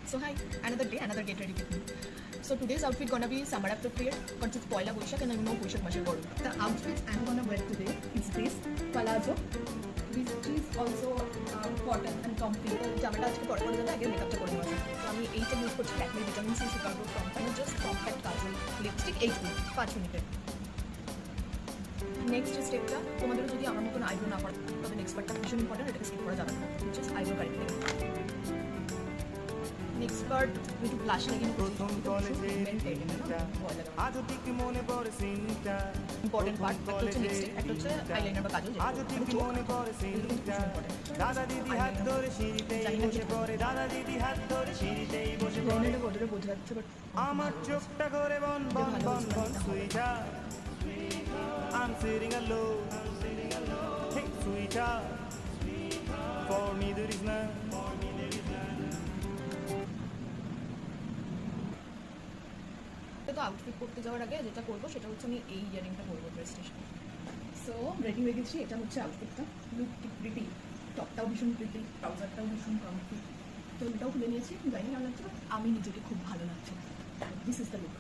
So hi, another day, another get ready with me. So today's outfit gonna be summer appropriate because it's Poila Boishak and I know Boishak Mashal Garu. The outfit I'm gonna wear today is this palazzo, which is also cotton and comfy. জামাটা আজকে পরে পরে যাবে আগে মেকআপটা করে নেওয়া তো আমি এইটা ইউজ করছি Lakme vitamin C super grow company just compact kajal lipstick 5 মিনিটের। নেক্সট স্টেপটা তোমাদের যদি আমার মতন আইব্রো না করে তবে নেক্সট পার্টটা ভীষণ ইম্পর্টেন্ট, এটাকে স্কিপ করা যাবে না, just eyebrow correcting. Next part একটু ব্লাশ লাগিয়ে প্রথম কলেজে আজও ঠিক মনে পড়ে সিনটা ইম্পর্টেন্ট পার্ট একটা হচ্ছে লিপস্টিক, একটা হচ্ছে আইলাইনার বা কাজল। আজও ঠিক মনে পড়ে সিনটা দাদা দিদি হাত ধরে সিঁড়িতেই বসে পড়ে দাদা দিদি হাত ধরে সিঁড়িতেই বসে পড়ে এটা বোঝা যাচ্ছে বাট আমার চোখটা করে বন বন বন বন sweater I'm sitting alone Hey sweetheart For me there is none তো আউটফিট করতে যাওয়ার আগে যেটা করবো সেটা হচ্ছে আমি এই ইয়ারিংটা করবো ড্রেস স্টেশন। সো রেডি হয়ে গেছি, এটা হচ্ছে আউটফিটটা। লুক প্রিটি, টপটাও ভীষণ প্রিটি, ট্রাউজারটাও ভীষণ কমফি। তো এটাও খুলে নিয়েছি, জানি কেমন লাগছে, আমি নিজেকে খুব ভালো লাগছে। This is the look.